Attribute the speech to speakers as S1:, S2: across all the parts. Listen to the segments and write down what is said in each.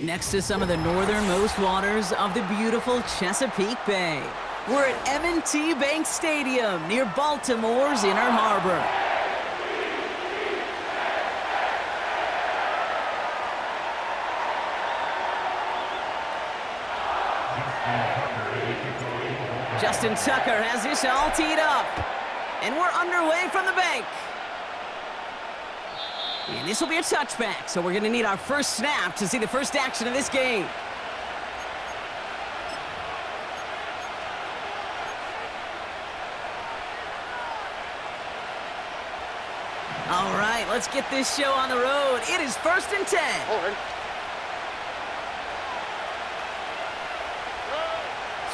S1: Next to some of the northernmost waters of the beautiful Chesapeake Bay, we're at M&T Bank Stadium near Baltimore's Inner Harbor. Justin Tucker has this all teed up, and we're underway from the bank. And this will be a touchback, so we're going to need our first snap to see the first action of this game. All right, let's get this show on the road. It is 1st and 10.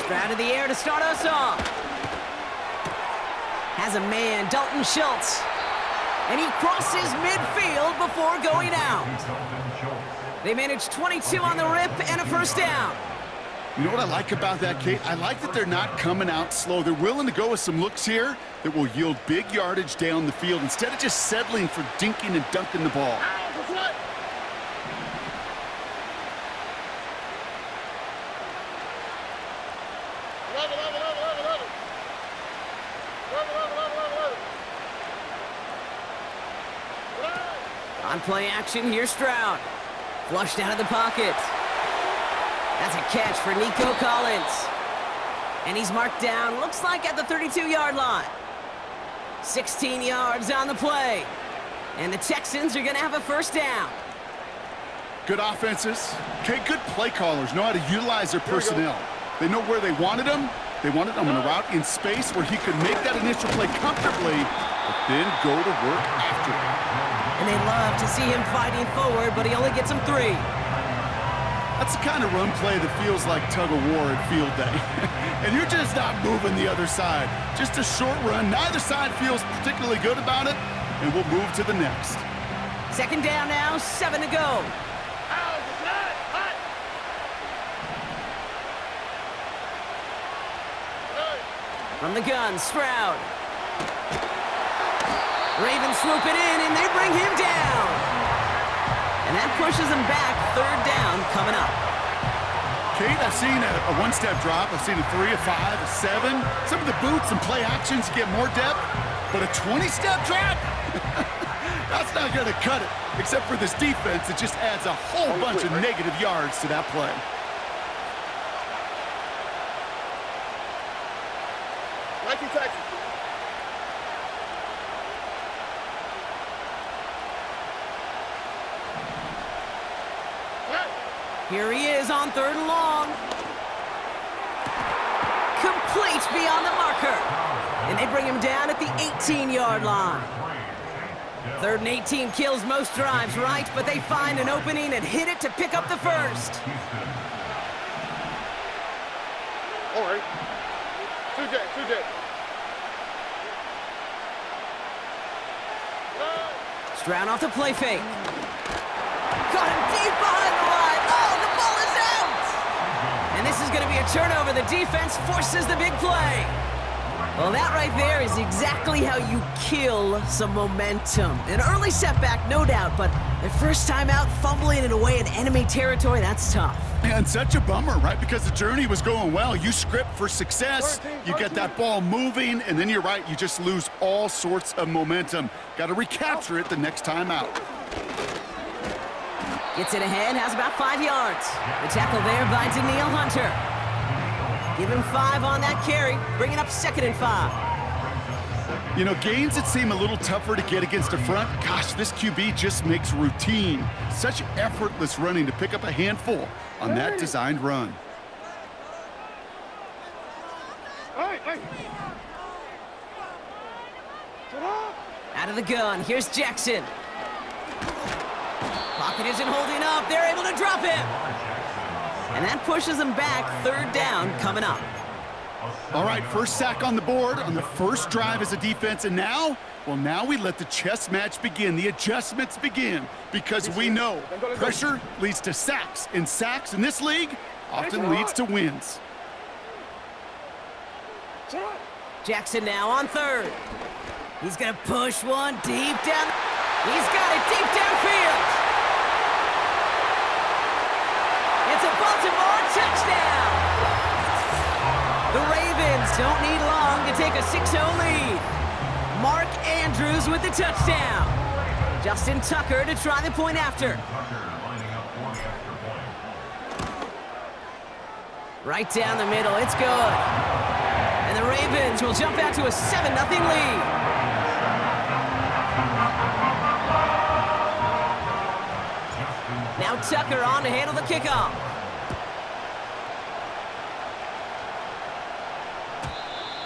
S1: Stroud in the air to start us off. Has a man, Dalton Schultz. And he crosses midfield before going out. They managed 22 on the rip and a first down.
S2: You know what I like about that, Kate? I like that they're not coming out slow. They're willing to go with some looks here that will yield big yardage down the field instead of just settling for dinking and dunking the ball.
S1: On play action, here's Stroud. Flushed out of the pocket. That's a catch for Nico Collins. And he's marked down, looks like at the 32-yard line. 16 yards on the play. And the Texans are going to have a first down.
S2: Good offenses. Okay, good play callers know how to utilize their personnel. They know where they wanted them. They wanted them on a route in space where he could make that initial play comfortably, but then go to work after it.
S1: And they love to see him fighting forward, but he only gets them 3.
S2: That's the kind of run play that feels like tug-of-war at field day. And you're just not moving the other side. Just a short run. Neither side feels particularly good about it, and we'll move to the next.
S1: 2nd down now, 7 to go. From the gun, Stroud. Ravens swoop it in, and they bring him down. And that pushes him back. 3rd down coming up.
S2: Kate, I've seen a one-step drop. I've seen a 3, a 5, a 7. Some of the boots and play actions get more depth, but a 20-step drop? That's not going to cut it, except for this defense. It just adds a whole bunch of negative yards to that play.
S3: Texans.
S1: Here he is on 3rd and long. Complete beyond the marker. And they bring him down at the 18-yard line. 3rd and 18 kills most drives, right? But they find an opening and hit it to pick up the first.
S3: All right. 2 dead.
S1: Stroud off the play fake. Got him deep behind the line. Oh, the ball is out! And this is going to be a turnover. The defense forces the big play. Well, that right there is exactly how you kill some momentum. An early setback, no doubt, but their first time out, fumbling it away in enemy territory, that's tough.
S2: And such a bummer, right? Because the journey was going well. You script for success, you get that ball moving, and then you're right, you just lose all sorts of momentum. Got to recapture it the next time out.
S1: Gets it ahead, has about 5 yards. The tackle there by Daniil Hunter. Give him 5 on that carry, bringing up 2nd and 5.
S2: You know, gains that seem a little tougher to get against a front, gosh, this QB just makes routine. Such effortless running to pick up a handful on that designed run.
S1: Out of the gun, here's Jackson. Pocket isn't holding up, they're able to drop him. And that pushes them back. 3rd down coming up.
S2: All right, first sack on the board on the first drive as a defense, and now, well, now we let the chess match begin, the adjustments begin, because we know pressure leads to sacks, and sacks in this league often leads to wins.
S1: Jackson now on 3rd. He's going to push one deep down. He's got it deep downfield. touchdown! The Ravens don't need long to take a 6-0 lead. Mark Andrews with the touchdown. Justin Tucker to try the point after. Right down the middle, it's good. And the Ravens will jump out to a 7-0 lead. Now Tucker on to handle the kickoff.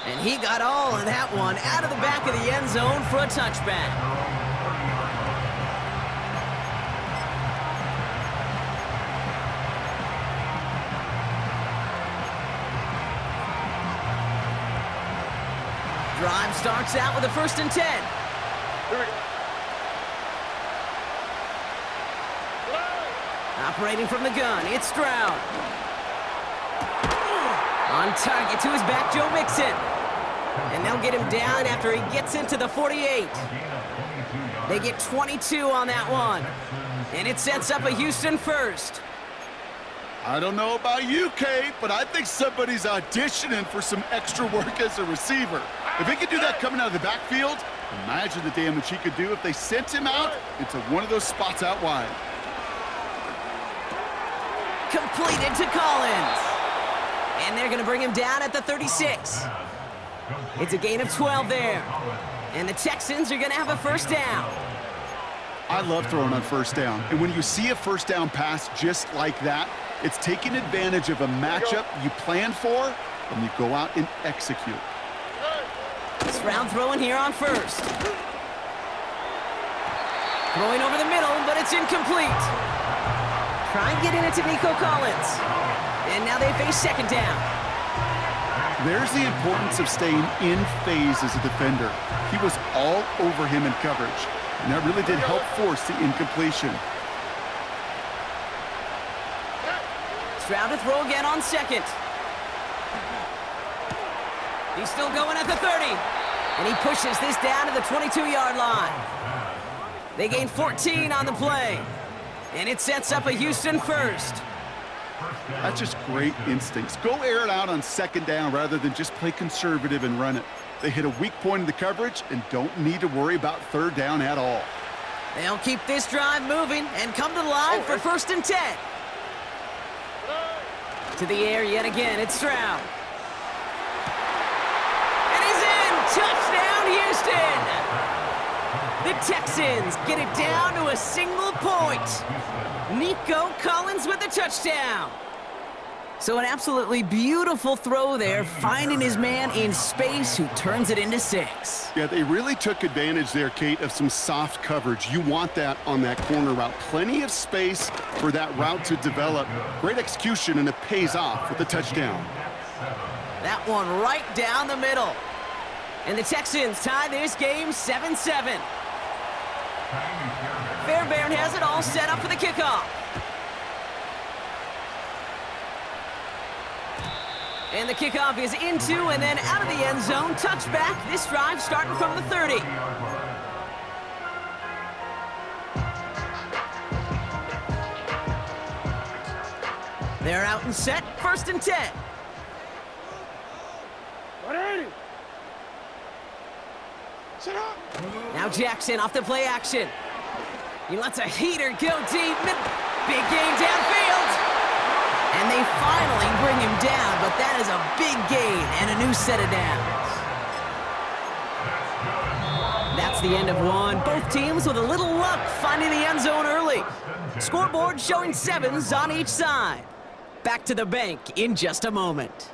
S1: And he got all of that one out of the back of the end zone for a touchback. Drive starts out with a 1st and 10.
S3: Here we go.
S1: Operating from the gun, it's Stroud. On target to his back, Joe Mixon. And they'll get him down after he gets into the 48. They get 22 on that one. And it sets up a Houston 1st.
S2: I don't know about you, Kate, but I think somebody's auditioning for some extra work as a receiver. If he could do that coming out of the backfield, imagine the damage he could do if they sent him out into one of those spots out wide.
S1: Completed to Collins. And they're going to bring him down at the 36. It's a gain of 12 there. And the Texans are going to have a 1st down.
S2: I love throwing on 1st down. And when you see a 1st down pass just like that, it's taking advantage of a matchup you planned for, and you go out and execute.
S1: Stroud throwing here on 1st. Throwing over the middle, but it's incomplete. Try and get in it to Nico Collins. And now they face 2nd down.
S2: There's the importance of staying in phase as a defender. He was all over him in coverage, and that really did help force the incompletion.
S1: Stroud to throw again on 2nd. He's still going at the 30. And he pushes this down to the 22-yard line. They gain 14 on the play. And it sets up a Houston 1st.
S2: That's just great instincts. Go air it out on 2nd down rather than just play conservative and run it. They hit a weak point in the coverage and don't need to worry about 3rd down at all.
S1: They'll keep this drive moving and come to the line for 1st and 10. To the air yet again, it's Stroud. And he's in! Touchdown, Houston! The Texans get it down to a single point. Nico Collins with the touchdown. So an absolutely beautiful throw there, finding his man in space who turns it into 6.
S2: Yeah, they really took advantage there, Kate, of some soft coverage. You want that on that corner route. Plenty of space for that route to develop. Great execution, and it pays off with the touchdown.
S1: That one right down the middle. And the Texans tie this game 7-7. Fairbairn has it all set up for the kickoff. And the kickoff is into and then out of the end zone. Touchback. This drive starting from the 30. They're out and set. 1st and 10.
S3: 180. Sit up.
S1: Now Jackson off the play action. He lets a heater go deep. Big gain downfield. And they finally bring him down, but that is a big gain and a new set of downs. That's the end of one. Both teams with a little luck finding the end zone early. Scoreboard showing 7s on each side. Back to the bank in just a moment.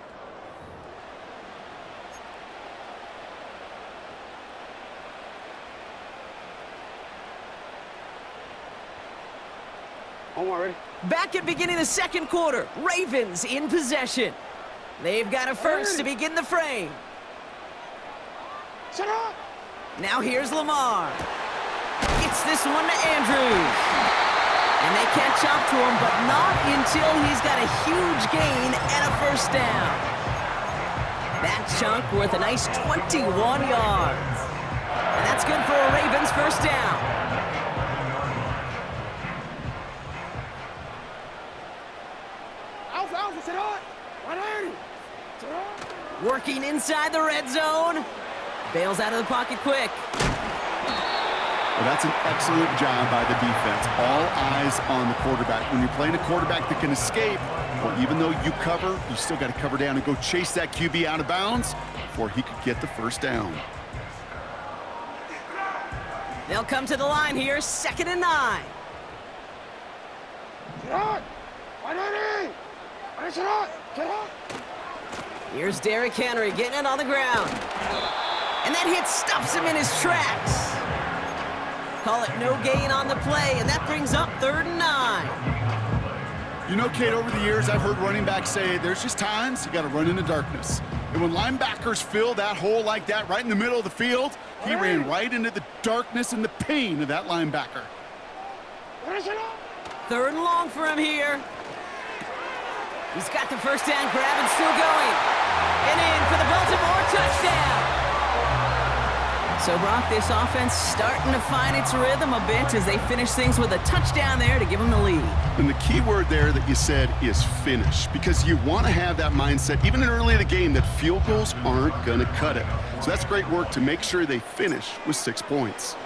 S3: Already.
S1: Back at beginning of the 2nd quarter, Ravens in possession. They've got a 1st to begin the frame.
S3: Shut up.
S1: Now here's Lamar. Gets this one to Andrews. And they catch up to him, but not until he's got a huge gain and a 1st down. That chunk worth a nice 21 yards. And that's good for a Ravens 1st down.
S3: Alpha, It's it on. 180. It's it on.
S1: Working inside the red zone. Bails out of the pocket quick.
S2: Well, that's an excellent job by the defense. All eyes on the quarterback. When you're playing a quarterback that can escape, well, even though you cover, you still got to cover down and go chase that QB out of bounds before he could get the first down.
S1: They'll come to the line here, 2nd and 9.
S3: Get on. 180. It's it on. Get on.
S1: Here's Derrick Henry getting it on the ground. And that hit stops him in his tracks. Call it no gain on the play, and that brings up 3rd and 9.
S2: You know, Kate, over the years, I've heard running backs say there's just times you got to run in the darkness. And when linebackers fill that hole like that right in the middle of the field, he ran right into the darkness and the pain of that linebacker.
S3: It's it on.
S1: 3rd and long for him here. He's got the first down grab and still going. And in for the Baltimore touchdown. So, Brock, this offense starting to find its rhythm a bit as they finish things with a touchdown there to give them the lead.
S2: And the key word there that you said is finish, because you want to have that mindset, even early in the game, that field goals aren't going to cut it. So that's great work to make sure they finish with 6 points.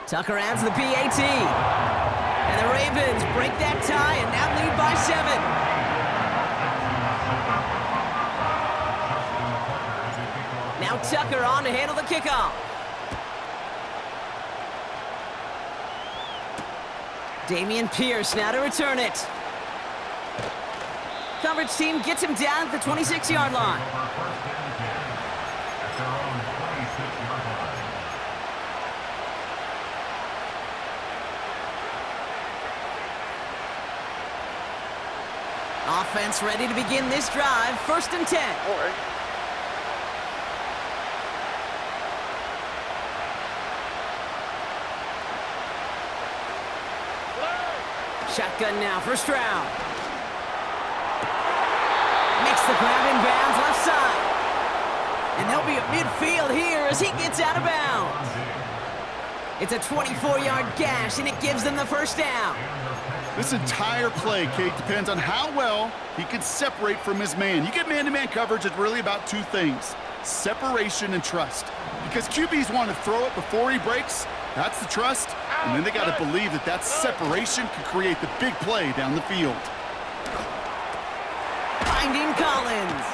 S1: Tucker adds the PAT. And the Ravens break that tie and now lead by 7. Now Tucker on to handle the kickoff. Dameon Pierce now to return it. Coverage team gets him down at the 26-yard line. Offense ready to begin this drive. 1st and 10.
S3: All right.
S1: Shotgun now, 1st round. Makes the grab in bounds left side. And they'll be at midfield here as he gets out of bounds. It's a 24-yard gash, and it gives them the first down.
S2: This entire play, Kate, depends on how well he can separate from his man. You get man-to-man coverage, it's really about 2 things: separation and trust. Because QBs want to throw it before he breaks. That's the trust. And then they got to believe that that separation can create the big play down the field.
S1: Finding Collins.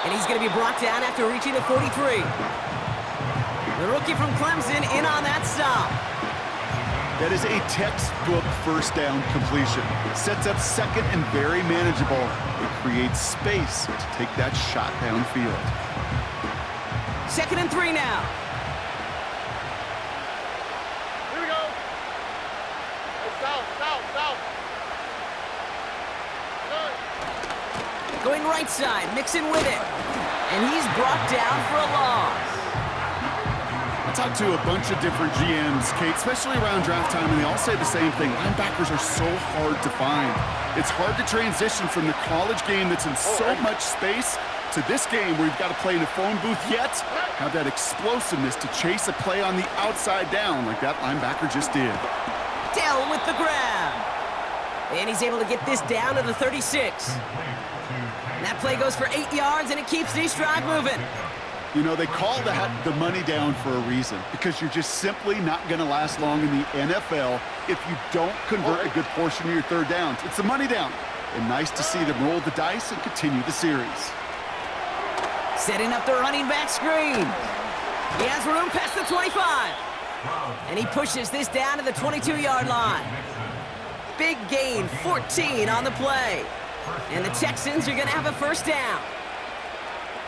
S1: And he's going to be brought down after reaching the 43. The rookie from Clemson in on that stop.
S2: That is a textbook first down completion. Sets up 2nd and very manageable. It creates space to take that shot downfield.
S1: 2nd and 3 now.
S3: Here we go. South.
S1: Going right side, mixing with it. And he's brought down for a loss.
S2: I talked to a bunch of different GMs, Kate, especially around draft time, and they all say the same thing. Linebackers are so hard to find. It's hard to transition from the college game that's in so much space to this game where you've got to play in a phone booth, yet have that explosiveness to chase a play on the outside down like that linebacker just did.
S1: Dell with the grab. And he's able to get this down to the 36. And that play goes for 8 yards, and it keeps this drive moving.
S2: You know, they call that the money down for a reason, because you're just simply not going to last long in the NFL if you don't convert a good portion of your 3rd downs. It's the money down. And nice to see them roll the dice and continue the series.
S1: Setting up the running back screen. He has room past the 25. And he pushes this down to the 22-yard line. Big gain, 14 on the play. And the Texans are going to have a first down.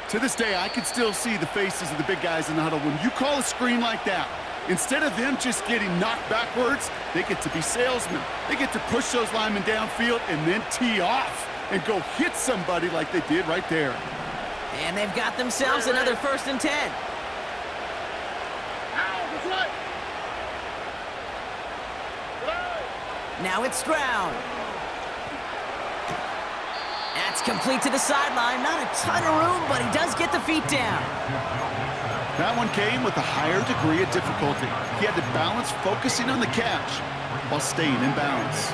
S2: To this day, I can still see the faces of the big guys in the huddle. When you call a screen like that, instead of them just getting knocked backwards, they get to be salesmen. They get to push those linemen downfield and then tee off and go hit somebody like they did right there.
S1: And they've got themselves another 1st and 10. Now it's Stroud. That's complete to the sideline. Not a ton of room, but he does get the feet down.
S2: That one came with a higher degree of difficulty. He had to balance focusing on the catch while staying in bounds.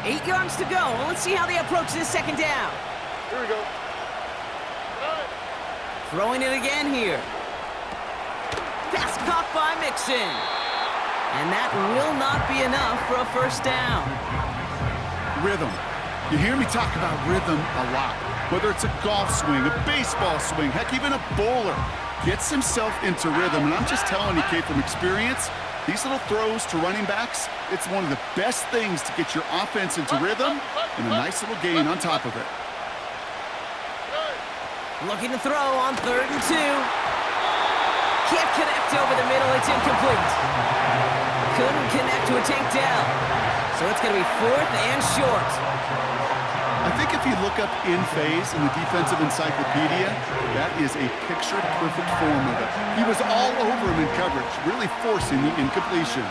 S1: 8 yards to go. Well, let's see how they approach this second down.
S3: Here we go.
S1: Throwing it again here. Pass caught by Mixon. And that will not be enough for a first down.
S2: Rhythm. You hear me talk about rhythm a lot. Whether it's a golf swing, a baseball swing, heck, even a bowler gets himself into rhythm. And I'm just telling you, Kate, from experience, these little throws to running backs, it's one of the best things to get your offense into rhythm and a nice little gain on top of it.
S1: Looking to throw on 3rd and 2. Can't connect over the middle. It's incomplete. Couldn't connect to a takedown. So it's going to be 4th and short.
S2: I think if you look up in phase in the defensive encyclopedia, that is a picture-perfect form of it. He was all over him in coverage, really forcing the incompletion.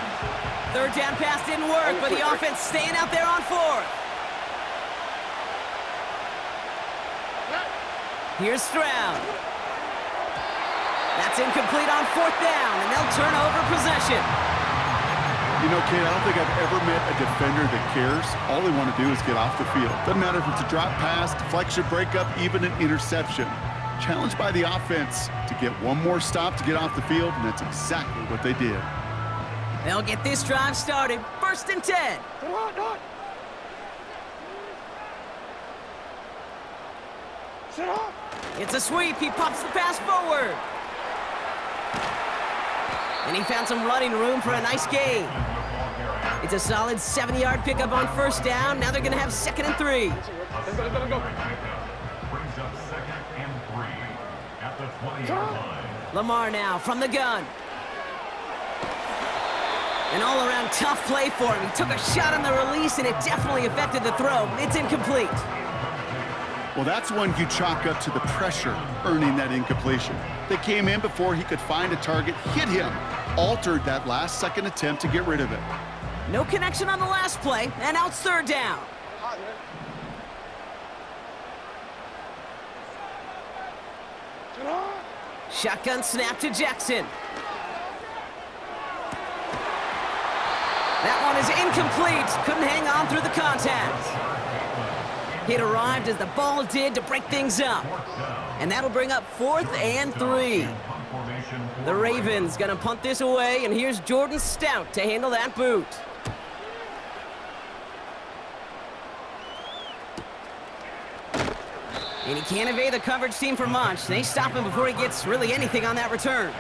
S1: 3rd down pass didn't work, but the offense staying out there on 4th. Here's Stroud. That's incomplete on 4th down, and they'll turn over possession.
S2: You know, Kate, I don't think I've ever met a defender that cares. All they want to do is get off the field. Doesn't matter if it's a drop pass, deflection, breakup, even an interception. Challenged by the offense to get one more stop to get off the field, and that's exactly what they did.
S1: They'll get this drive started. 1st and 10.
S3: Sit up.
S1: It's a sweep. He pops the pass forward. And he found some running room for a nice gain. It's a solid 70-yard pickup on 1st down. Now they're going to have 2nd and 3.
S3: Let's go.
S4: Brings up 2nd and 3 at the 20-yard line.
S1: Lamar now from the gun. An all-around tough play for him. He took a shot on the release, and it definitely affected the throw. It's incomplete.
S2: Well, that's one you chalk up to the pressure earning that incompletion. They came in before he could find a target, hit him, altered that last-second attempt to get rid of it.
S1: No connection on the last play, and now it's 3rd down.
S3: Sit up.
S1: Shotgun snap to Jackson. That one is incomplete. Couldn't hang on through the contact. It arrived as the ball did to break things up. And that'll bring up 4th and 3. The Ravens gonna punt this away, and here's Jordan Stout to handle that boot. And he can't evade the coverage team for much. They stop him before he gets really anything on that return.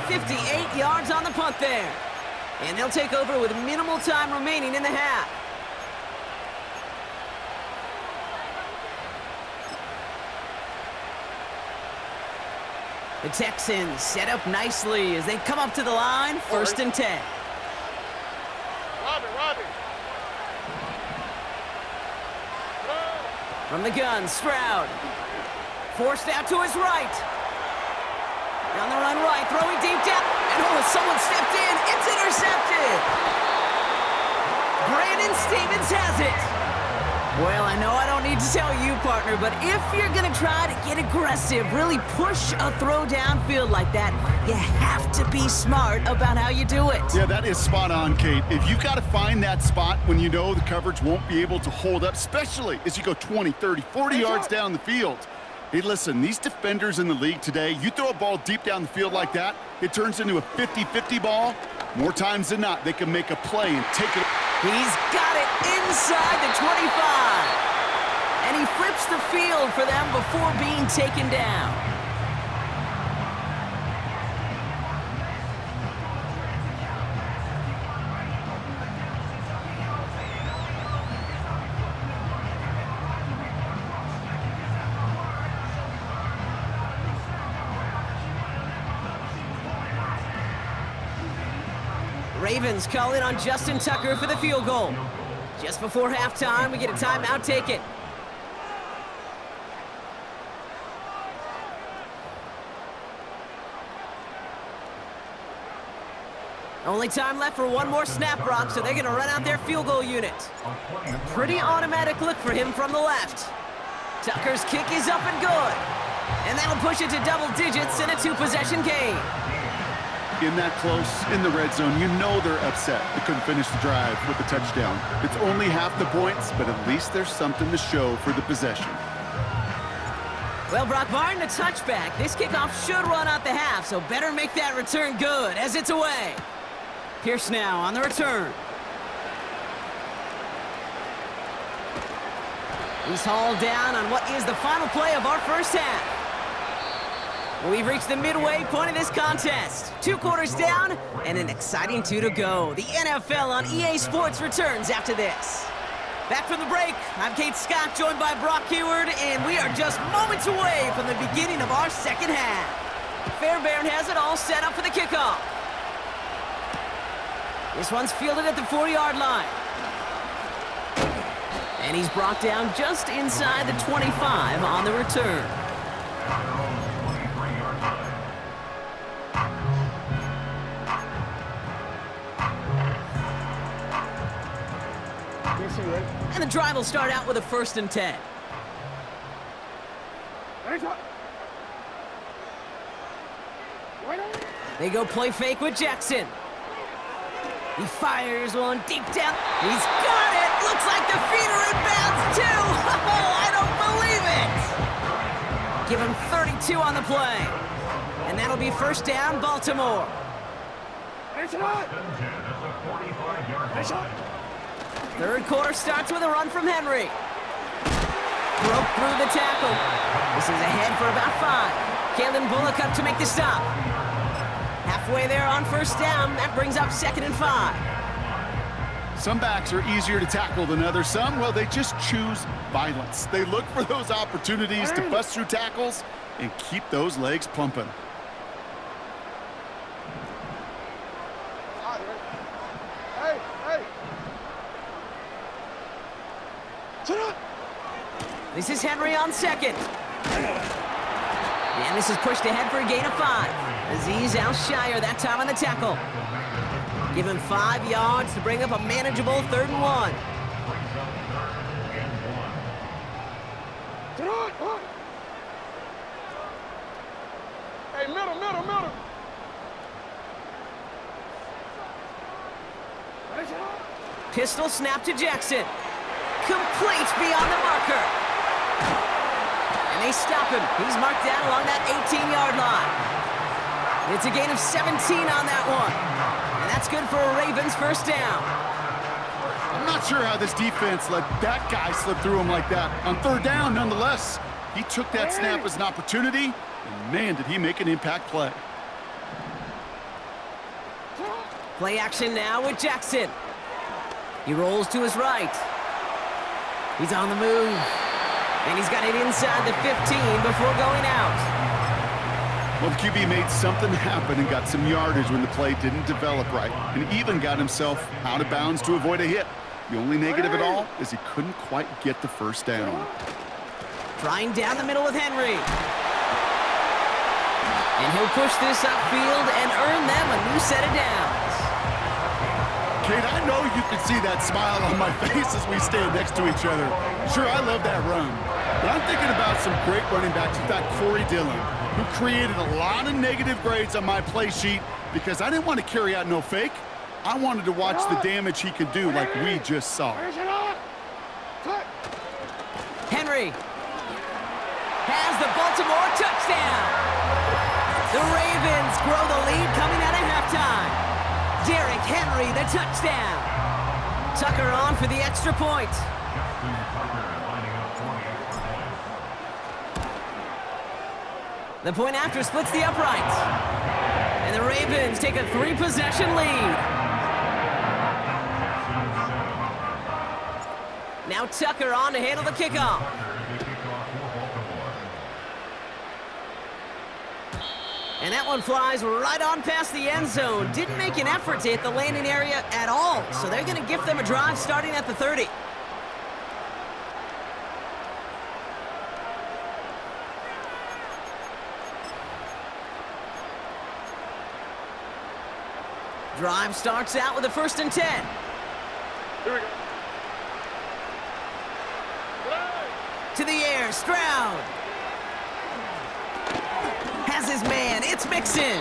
S1: 58 yards on the punt there. And they'll take over with minimal time remaining in the half. The Texans set up nicely as they come up to the line, 1st and 10.
S3: Robbie.
S1: From the gun, Stroud. Forced out to his right. On the run right, throwing deep down. And oh, someone stepped in. It's intercepted. Brandon Stevens has it. Well, I know I don't need to tell you, partner, but if you're going to try to get aggressive, really push a throw downfield like that, you have to be smart about how you do it.
S2: Yeah, that is spot on, Kate. If you got to find that spot when you know the coverage won't be able to hold up, especially as you go 20, 30, 40 yards down the field. Hey, listen, these defenders in the league today, you throw a ball deep down the field like that, it turns into a 50-50 ball. More times than not, they can make a play and take it.
S1: He's got it inside the 25. And he flips the field for them before being taken down. Ravens call in on Justin Tucker for the field goal. Just before halftime, we get a timeout taken. Only time left for one more snap, Brock, so they're going to run out their field goal unit. A pretty automatic look for him from the left. Tucker's kick is up and good. And that'll push it to double digits in a 2-possession game.
S2: In that close, in the red zone, you know they're upset they couldn't finish the drive with the touchdown. It's only half the points, but at least there's something to show for the possession.
S1: Well, Brock, barring the touchback, this kickoff should run out the half, so better make that return good as it's away. Pierce now on the return. He's hauled down on what is the final play of our first half. We've reached the midway point of this contest. 2 quarters down and an exciting 2 to go. The NFL on EA Sports returns after this. Back from the break, I'm Kate Scott, joined by Brock Heward, and we are just moments away from the beginning of our second half. Fairbairn has it all set up for the kickoff. This one's fielded at the 4-yard line. And he's brought down just inside the 25 on the return. And the drive will start out with a 1st and 10. They go play fake with Jackson. He fires one deep down. He's got it! Looks like the feet are in bounds too! Oh, I don't believe it! Give him 32 on the play. And that'll be 1st down, Baltimore. Third quarter starts with a run from Henry. Broke through the tackle. This is ahead for about 5. Kalen Bullock up to make the stop. Halfway there on 1st down. That brings up 2nd and 5.
S2: Some backs are easier to tackle than others. Some, well, they just choose violence. They look for those opportunities to bust through tackles and keep those legs pumping.
S1: This is Henry on 2nd. And this is pushed ahead for a gain of 5. Azeez Al-Shire that time on the tackle. Give him 5 yards to bring up a manageable 3rd and 1.
S3: Hey, middle.
S1: Pistol snap to Jackson. Complete beyond the marker. And they stop him. He's marked down along that 18-yard line. It's a gain of 17 on that one. And that's good for a Ravens 1st down.
S2: I'm not sure how this defense let that guy slip through him like that. On 3rd down, nonetheless, he took that snap as an opportunity, and man, did he make an impact play.
S1: Play action now with Jackson. He rolls to his right. He's on the move. And he's got it inside the 15 before going out.
S2: Well, the QB made something happen and got some yardage when the play didn't develop right, and even got himself out of bounds to avoid a hit. The only negative at all is he couldn't quite get the 1st down.
S1: Trying down the middle with Henry. And he'll push this upfield and earn them a new set of downs.
S2: Kate, I know you can see that smile on my face as we stand next to each other. Sure, I love that run. But I'm thinking about some great running backs like Corey Dillon, who created a lot of negative grades on my play sheet because I didn't want to carry out no fake. I wanted to watch the damage he could do like we just saw.
S1: Henry has the Baltimore touchdown. The Ravens grow the lead coming out of halftime. Derrick Henry, the touchdown. Tucker on for the extra point. The point after splits the uprights. And the Ravens take a 3-possession lead. Now Tucker on to handle the kickoff. And that one flies right on past the end zone. Didn't make an effort to hit the landing area at all. So they're going to gift them a drive starting at the 30. Drive starts out with a 1st and 10.
S3: Here we go.
S1: To the air, Stroud. Has his man, it's Mixon.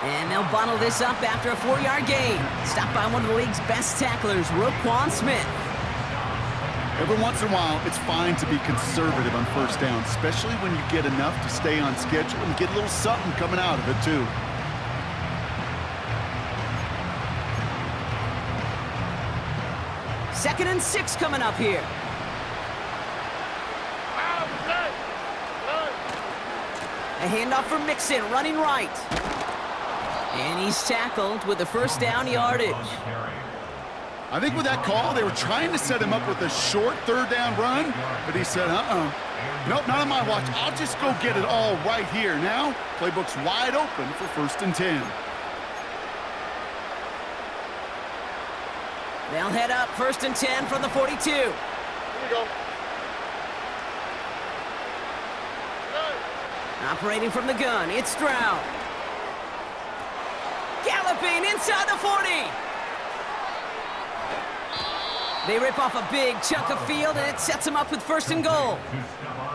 S1: And they'll bundle this up after a 4-yard gain. Stopped by one of the league's best tacklers, Roquan Smith.
S2: Every once in a while, it's fine to be conservative on first down, especially when you get enough to stay on schedule and get a little something coming out of it, too.
S1: Second and 6 coming up here. A handoff for Mixon, running right. And he's tackled with the first down yardage.
S2: I think with that call, they were trying to set him up with a short third down run, but he said, nope, not on my watch. I'll just go get it all right here. Now, playbook's wide open for 1st and 10.
S1: They'll head up 1st and 10 from the 42.
S3: Here we go.
S1: Operating from the gun, it's Stroud. Galloping inside the 40. They rip off a big chunk of field, and it sets them up with 1st and goal.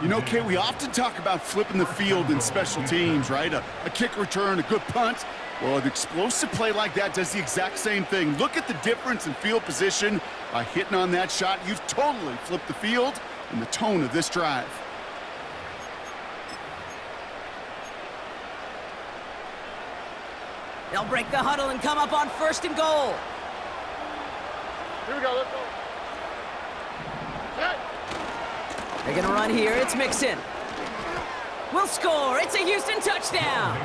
S2: You know, Kay, we often talk about flipping the field in special teams, right? A kick return, a good punt. Well, an explosive play like that does the exact same thing. Look at the difference in field position. By hitting on that shot, you've totally flipped the field and the tone of this drive.
S1: They'll break the huddle and come up on 1st and goal.
S3: Here we go, let's go. Set.
S1: They're gonna run here, it's Mixon. Will score, it's a Houston touchdown.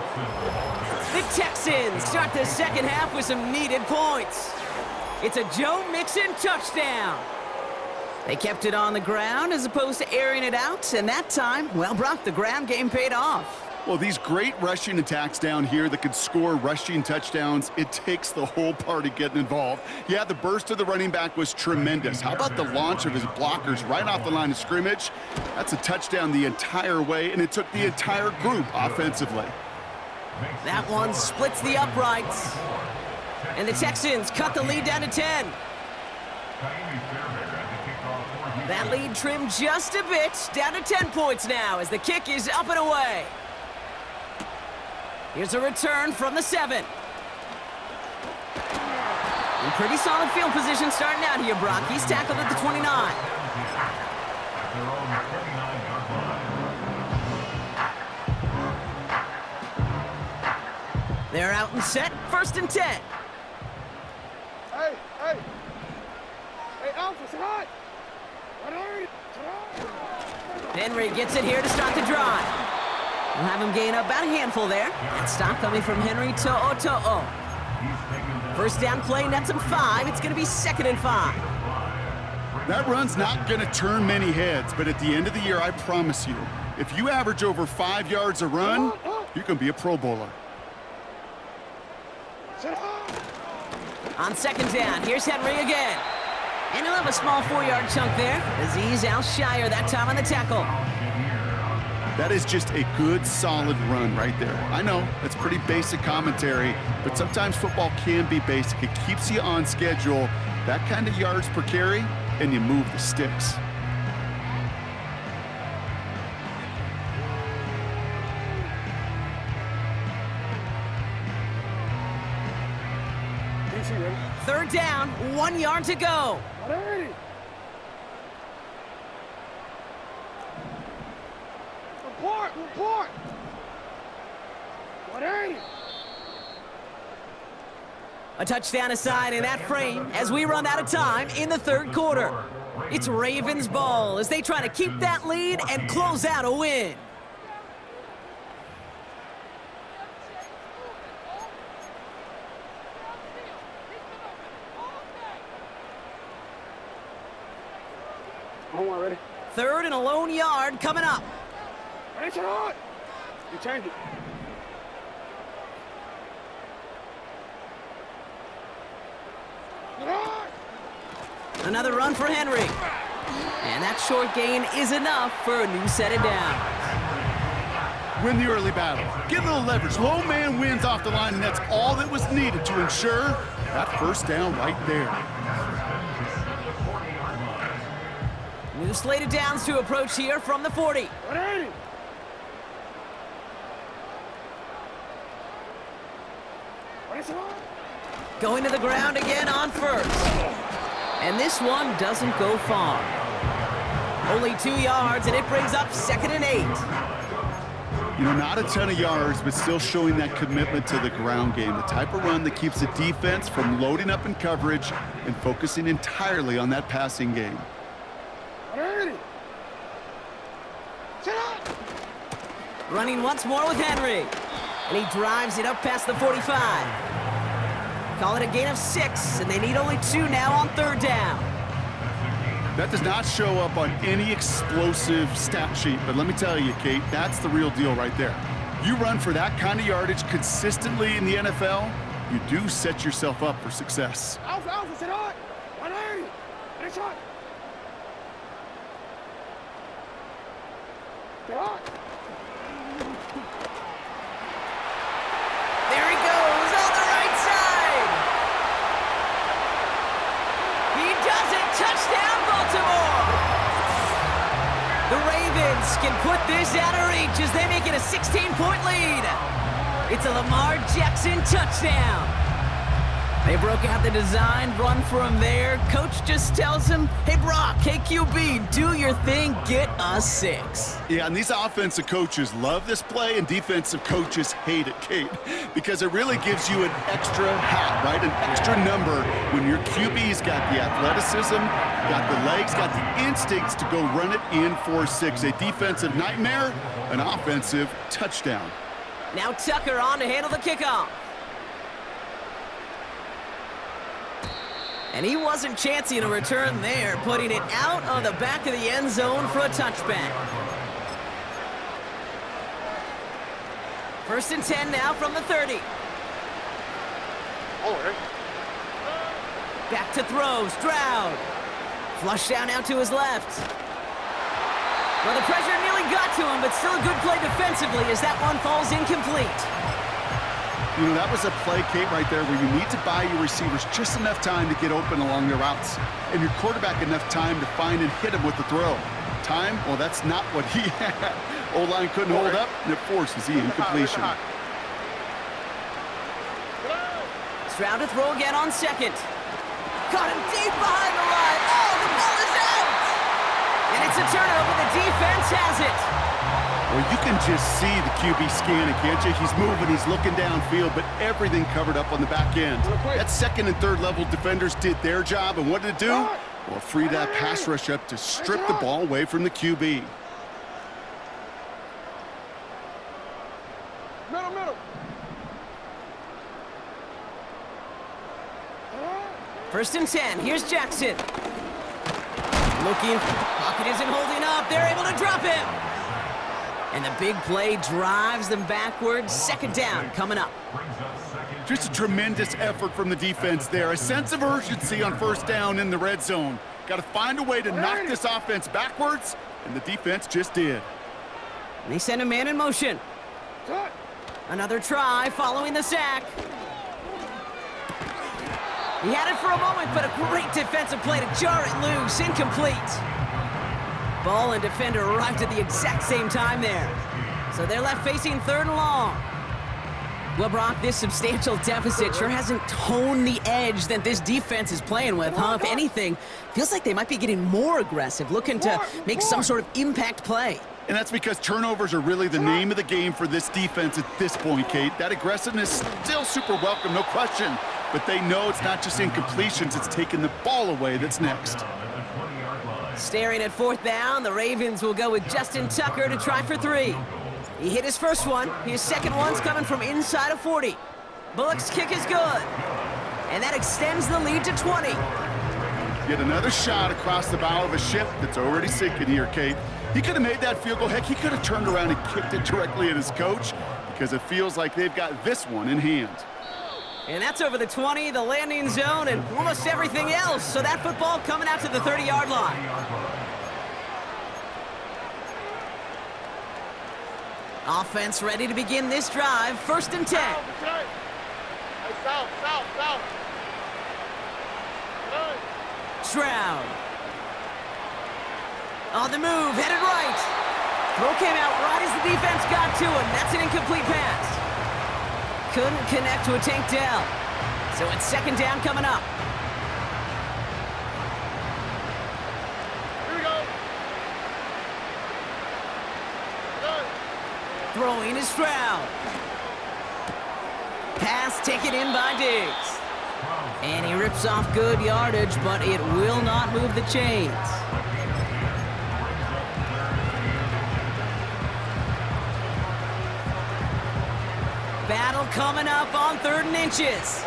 S1: The Texans start the second half with some needed points. It's a Joe Mixon touchdown. They kept it on the ground as opposed to airing it out, and that time, well, Brock, the ground game paid off.
S2: Well, these great rushing attacks down here that could score rushing touchdowns, it takes the whole party getting involved. Yeah, the burst of the running back was tremendous. How about the launch of his blockers right off the line of scrimmage? That's a touchdown the entire way, and it took the entire group offensively.
S1: That one splits the uprights. And the Texans cut the lead down to 10. That lead trimmed just a bit, down to 10 points now as the kick is up and away. Here's a return from the 7. In pretty solid field position starting out here, Brock. He's tackled at the 29. They're out and set, 1st and 10.
S3: Hey, hey. Hey, Alpha, sit high.
S1: Henry gets it here to start the drive. We'll have him gain about a handful there. That stop coming from Henry To'o. First down play, nets him 5. It's going to be 2nd and 5.
S2: That run's not going to turn many heads, but at the end of the year, I promise you, if you average over 5 yards a run, you can be a Pro Bowler.
S1: On 2nd down, here's Henry again. And he'll have a small 4-yard chunk there. Azeez Al-Shire that time on the tackle.
S2: That is just a good, solid run right there. I know, that's pretty basic commentary, but sometimes football can be basic. It keeps you on schedule, that kind of yards per carry, and you move the sticks.
S1: Third down, 1 yard to go.
S3: Report! What are you?
S1: A touchdown aside in that frame as we run out of time in the 3rd quarter. It's Ravens ball as they try to keep that lead and close out a win.
S3: Hold on, ready?
S1: 3rd and a lone yard coming up.
S3: Ready, sit high. You change it.
S1: Another run for Henry. And that short gain is enough for a new set of downs.
S2: Win the early battle. Get a little leverage. Low man wins off the line, and that's all that was needed to ensure that first down right there.
S1: New slate of downs to approach here from the 40. Going to the ground again on first. And this one doesn't go far. Only 2 yards, and it brings up 2nd and 8.
S2: You know, not a ton of yards, but still showing that commitment to the ground game. The type of run that keeps the defense from loading up in coverage and focusing entirely on that passing game.
S1: Running once more with Henry. And he drives it up past the 45. Call it a gain of 6, and they need only 2 now on 3rd down.
S2: That does not show up on any explosive stat sheet, but let me tell you, Kate, that's the real deal right there. You run for that kind of yardage consistently in the NFL, you do set yourself up for success.
S1: There he goes on the right side. He does it. Touchdown, Baltimore. The Ravens can put this out of reach as they make it a 16-point lead. It's a Lamar Jackson touchdown. They broke out the design run for him there. Coach just tells him, hey, Brock, hey, QB, do your thing, get us 6.
S2: Yeah, and these offensive coaches love this play, and defensive coaches hate it, Kate, because it really gives you an extra hat, right? An extra number when your QB's got the athleticism, got the legs, got the instincts to go run it in for 6. A defensive nightmare, an offensive touchdown.
S1: Now Tucker on to handle the kickoff. And he wasn't chancing a return there, putting it out of the back of the end zone for a touchback. 1st and 10 now from the 30. Back to throw, Stroud. Flush down now to his left. Well, the pressure nearly got to him, but still a good play defensively as that one falls incomplete.
S2: You know, that was a play, Kate, right there where you need to buy your receivers just enough time to get open along their routes, and your quarterback enough time to find and hit him with the throw. Time? Well, that's not what he had. O-line couldn't hold up, and it forces the incompletion.
S1: Stroud to throw again on 2nd. Caught him deep behind the line. Oh, the ball is out! And it's a turnover. The defense has it.
S2: Well, you can just see the QB scanning, can't you? He's moving, he's looking downfield, but everything covered up on the back end. That 2nd and 3rd level defenders did their job, and what did it do? Well, free that pass rush up to strip the ball away from the QB.
S3: Middle.
S1: 1st and 10. Here's Jackson. Looking. Pocket isn't holding up. They're able to drop him. And the big play drives them backwards. 2nd down coming up.
S2: Just a tremendous effort from the defense there. A sense of urgency on 1st down in the red zone. Got to find a way to knock this offense backwards, and the defense just did.
S1: And they send a man in motion. Another try following the sack. He had it for a moment, but a great defensive play to jar it loose. Incomplete. Ball and defender arrived at the exact same time there. So they're left facing 3rd and long. Well, Brock, this substantial deficit sure hasn't toned the edge that this defense is playing with, huh? If anything, feels like they might be getting more aggressive, looking to make some sort of impact play.
S2: And that's because turnovers are really the name of the game for this defense at this point, Kate. That aggressiveness still super welcome, no question. But they know it's not just incompletions, it's taking the ball away that's next.
S1: Staring at 4th down, the Ravens will go with Justin Tucker to try for 3. He hit his first one. His second one's coming from inside of 40. Bullock's kick is good. And that extends the lead to 20.
S2: Yet another shot across the bow of a ship that's already sinking here, Kate. He could have made that field goal. Heck, he could have turned around and kicked it directly at his coach because it feels like they've got this one in hand.
S1: And that's over the 20, the landing zone, and almost everything else. So that football coming out to the 30-yard line. Offense ready to begin this drive. 1st and 10. Stroud. On the move, headed right. Throw came out right as the defense got to him. That's an incomplete pass. couldn't connect to a takedown. So it's second down coming up.
S3: Here we go.
S1: Throwing is Stroud. Pass taken in by Diggs. And he rips off good yardage, but it will not move the chains. Battle coming up on 3rd and inches.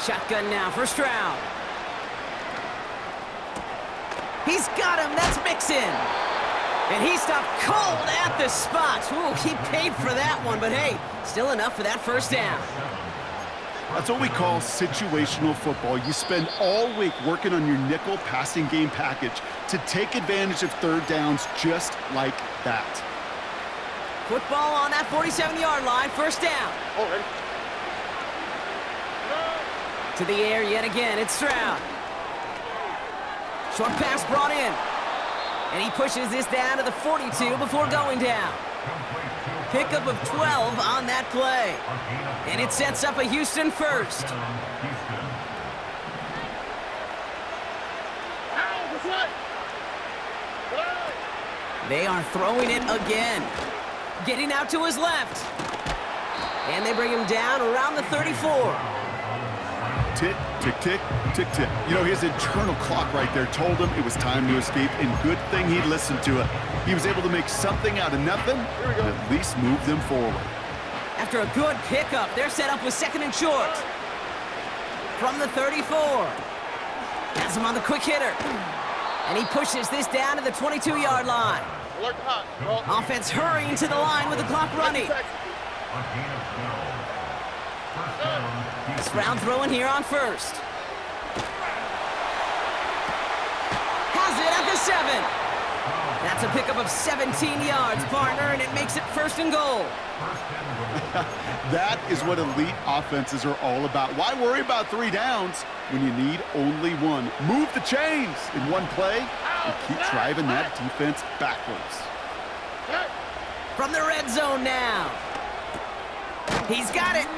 S1: Shotgun now for Stroud. He's got him. That's Mixon. And he stopped cold at the spot. Ooh, he paid for that one, but hey, still enough for that first down.
S2: That's what we call situational football. You spend all week working on your nickel passing game package to take advantage of 3rd downs just like that.
S1: Football on that 47-yard line, first down. To the air yet again, it's Stroud. Short pass brought in. And he pushes this down to the 42 before going down. Pickup of 12 on that play. And it sets up a Houston first. They are throwing it again. Getting out to his left. And they bring him down around the 34.
S2: Tick, tick, tick, tick, tick. You know, his internal clock right there told him it was time to escape, and good thing he listened to it. He was able to make something out of nothing and at least move them forward.
S1: After a good pickup, they're set up with 2nd and short. From the 34. Has him on the quick hitter. And he pushes this down to the 22-yard line. Offense hurrying to the line with the clock running. Stroud throwing here on first. Has it at the 7. That's a pickup of 17 yards, partner, and it makes it 1st and goal.
S2: That is what elite offenses are all about. Why worry about 3 downs when you need only 1? Move the chains in one play and keep driving that defense backwards.
S1: From the red zone now. He's got it.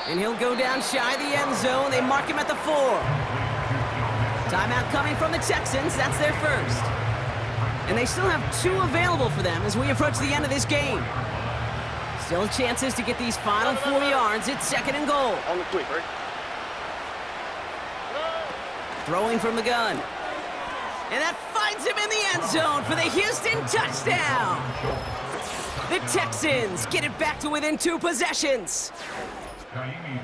S1: And he'll go down shy of the end zone. They mark him at the 4. Timeout coming from the Texans. That's their first. And they still have 2 available for them as we approach the end of this game. Still chances to get these final 4 yards. It's 2nd and goal.
S3: On the quick, right?
S1: Throwing from the gun. And that finds him in the end zone for the Houston touchdown. The Texans get it back to within 2 possessions.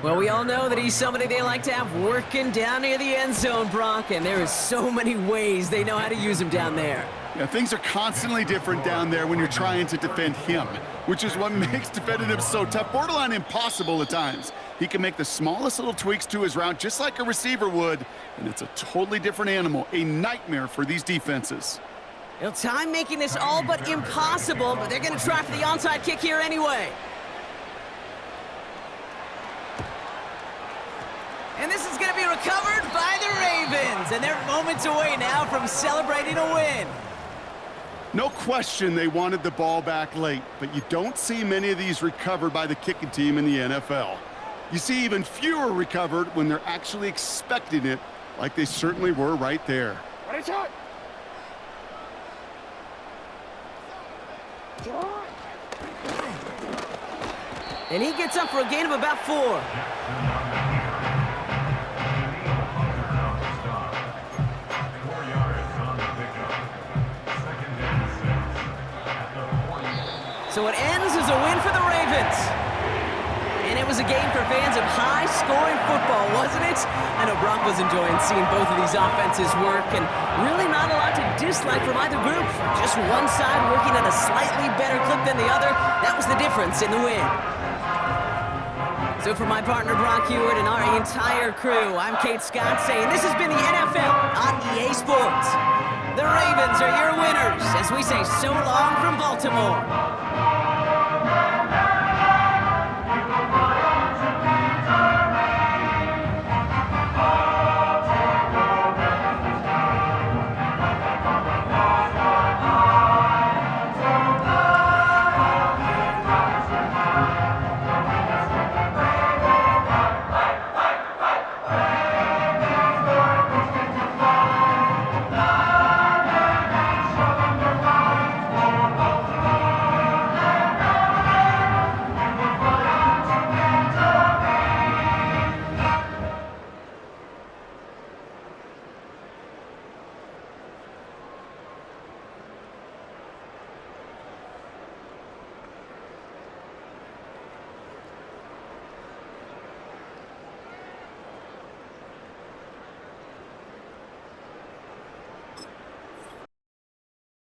S1: Well, we all know that he's somebody they like to have working down near the end zone, Brock, and there is so many ways they know how to use him down there.
S2: Yeah, things are constantly different down there when you're trying to defend him, which is what makes defending him so tough, borderline impossible at times. He can make the smallest little tweaks to his route just like a receiver would, and it's a totally different animal, a nightmare for these defenses.
S1: You know, time making this all but impossible, but they're going to try for the onside kick here anyway. And this is going to be recovered by the Ravens, and they're moments away now from celebrating a win.
S2: No question they wanted the ball back late, but you don't see many of these recovered by the kicking team in the NFL. You see even fewer recovered when they're actually expecting it, like they certainly were right there.
S3: Ready, shot!
S1: And he gets up for a gain of about 4. So it ends as a win for the Ravens. And it was a game for fans of high-scoring football, wasn't it? I know Brock was enjoying seeing both of these offenses work, and really not a lot to dislike from either group. Just one side working at a slightly better clip than the other. That was the difference in the win. So for my partner Brock Hewitt and our entire crew, I'm Kate Scott saying this has been the NFL on EA Sports. The Ravens are your winners as we say so long from Baltimore.